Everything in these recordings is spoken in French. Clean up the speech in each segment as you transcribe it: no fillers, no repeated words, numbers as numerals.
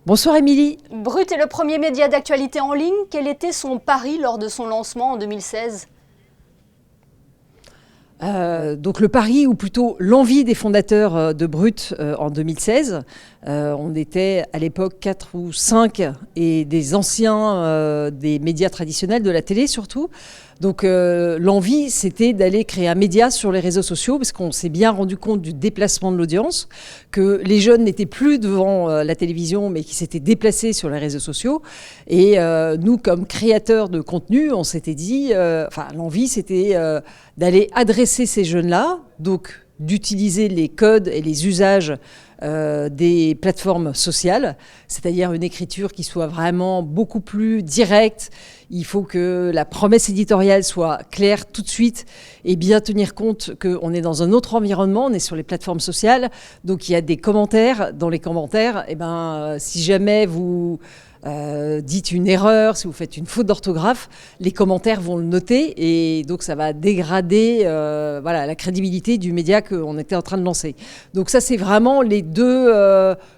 Bonsoir Émilie. Brut est le premier média d'actualité en ligne. Quel était son pari lors de son lancement en 2016 ? Donc le pari, ou plutôt l'envie des fondateurs de Brut en 2016. On était à l'époque 4 ou 5 et des anciens des médias traditionnels, de la télé surtout. Donc l'envie, c'était d'aller créer un média sur les réseaux sociaux, parce qu'on s'est bien rendu compte du déplacement de l'audience, que les jeunes n'étaient plus devant la télévision, mais qui s'étaient déplacés sur les réseaux sociaux. Et nous, comme créateurs de contenu, on s'était dit, l'envie, c'était d'aller adresser ces jeunes-là, donc d'utiliser les codes et les usages des plateformes sociales, c'est-à-dire une écriture qui soit vraiment beaucoup plus directe. Il faut que la promesse éditoriale soit claire tout de suite et bien tenir compte qu'on est dans un autre environnement, on est sur les plateformes sociales, donc il y a des commentaires. Dans les commentaires, si jamais vous dites une erreur, si vous faites une faute d'orthographe, les commentaires vont le noter et donc ça va dégrader la crédibilité du média qu'on était en train de lancer. Donc ça, c'est vraiment les deux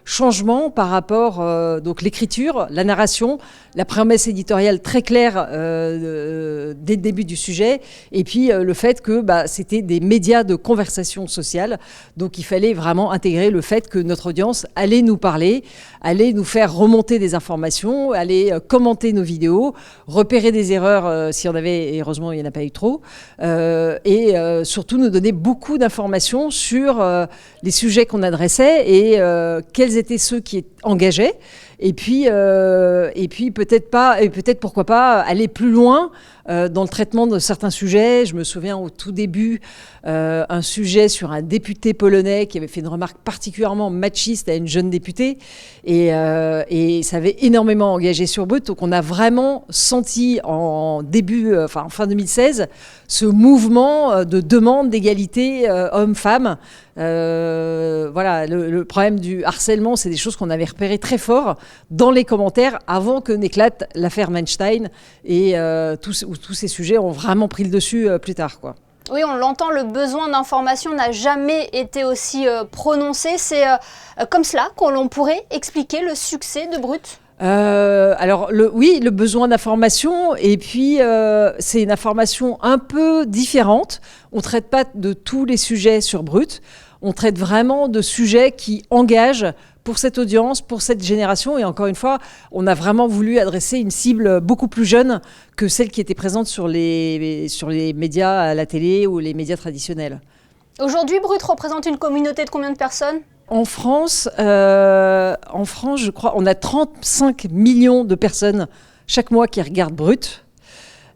changements par rapport donc l'écriture, la narration, la promesse éditoriale très claire dès le début du sujet, et puis le fait que c'était des médias de conversation sociale, donc il fallait vraiment intégrer le fait que notre audience allait nous parler, allait nous faire remonter des informations, allait commenter nos vidéos, repérer des erreurs s'il y en avait, et heureusement il n'y en a pas eu trop, et surtout nous donner beaucoup d'informations sur les sujets qu'on adressait et quels étaient ceux qui engageaient. Et puis peut-être pourquoi pas aller plus loin dans le traitement de certains sujets. Je me souviens au tout début un sujet sur un député polonais qui avait fait une remarque particulièrement machiste à une jeune députée et ça avait énormément engagé sur Brut. Donc on a vraiment senti en fin 2016 ce mouvement de demande d'égalité homme-femme. Le problème du harcèlement, c'est des choses qu'on avait repérées très fort dans les commentaires avant que n'éclate l'affaire Manstein, et tous ces sujets ont vraiment pris le dessus plus tard, quoi. Oui, on l'entend, le besoin d'information n'a jamais été aussi prononcé. C'est comme cela qu'on pourrait expliquer le succès de Brut ? Le besoin d'information, et puis c'est une information un peu différente. On ne traite pas de tous les sujets sur Brut, on traite vraiment de sujets qui engagent pour cette audience, pour cette génération, et encore une fois, on a vraiment voulu adresser une cible beaucoup plus jeune que celle qui était présente sur les médias à la télé ou les médias traditionnels. Aujourd'hui, Brut représente une communauté de combien de personnes ? En France, je crois, on a 35 millions de personnes chaque mois qui regardent Brut.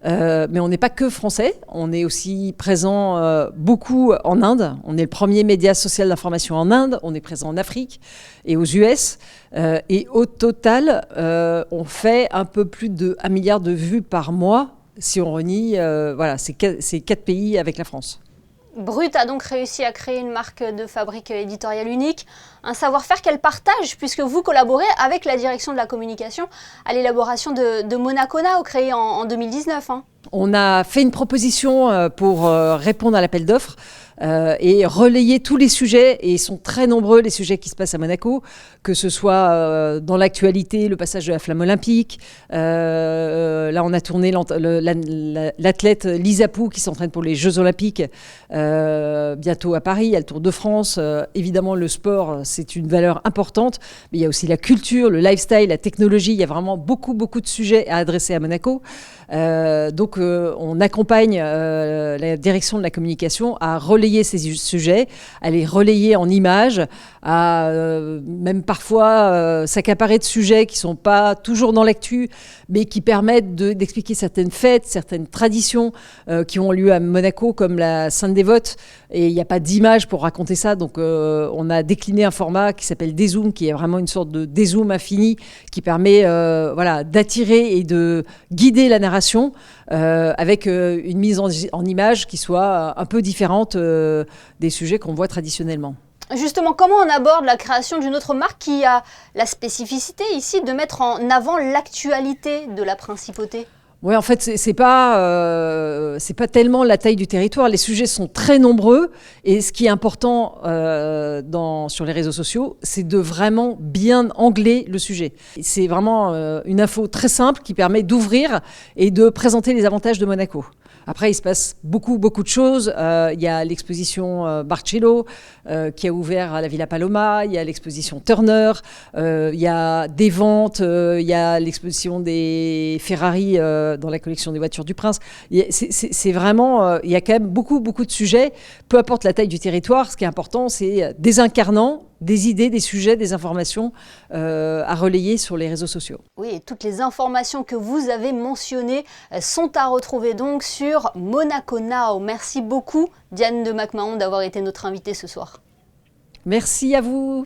Mais on n'est pas que français, on est aussi présent beaucoup en Inde. On est le premier média social d'information en Inde, on est présent en Afrique et aux US. Et au total, on fait un peu plus de 1 milliard de vues par mois si on renie ces 4 pays avec la France. Brut a donc réussi à créer une marque de fabrique éditoriale unique, un savoir-faire qu'elle partage puisque vous collaborez avec la direction de la communication à l'élaboration de Monaco Now, créée en 2019. On a fait une proposition pour répondre à l'appel d'offres et relayer tous les sujets, et ils sont très nombreux les sujets qui se passent à Monaco, que ce soit dans l'actualité, le passage de la flamme olympique. Là, on a tourné l'athlète Lisa Pou qui s'entraîne pour les Jeux olympiques bientôt à Paris. Il y a le Tour de France. Évidemment, le sport, c'est une valeur importante, mais il y a aussi la culture, le lifestyle, la technologie. Il y a vraiment beaucoup de sujets à adresser à Monaco. Donc on accompagne la direction de la communication à relayer ces sujets, à les relayer en images, à même parfois s'accaparer de sujets qui ne sont pas toujours dans l'actu, mais qui permettent d'expliquer certaines fêtes, certaines traditions qui ont lieu à Monaco, comme la Sainte-Dévote, et il n'y a pas d'image pour raconter ça, donc on a décliné un format qui s'appelle Dézoom, qui est vraiment une sorte de dézoom infini, qui permet d'attirer et de guider la narration avec une mise en image qui soit un peu différente des sujets qu'on voit traditionnellement. Justement, comment on aborde la création d'une autre marque qui a la spécificité ici de mettre en avant l'actualité de la principauté ? Oui, en fait, c'est pas tellement la taille du territoire. Les sujets sont très nombreux et ce qui est important sur les réseaux sociaux, c'est de vraiment bien angler le sujet. C'est vraiment une info très simple qui permet d'ouvrir et de présenter les avantages de Monaco. Après, il se passe beaucoup de choses. Il y a l'exposition Barcelo qui a ouvert à la Villa Paloma. Il y a l'exposition Turner. Il y a des ventes. Il y a l'exposition des Ferrari dans la collection des voitures du Prince. C'est vraiment... il y a quand même beaucoup de sujets. Peu importe la taille du territoire, ce qui est important, c'est des incarnants, des idées, des sujets, des informations à relayer sur les réseaux sociaux. Oui, et toutes les informations que vous avez mentionnées sont à retrouver donc sur Monaco Now. Merci beaucoup Diane de McMahon d'avoir été notre invitée ce soir. Merci à vous.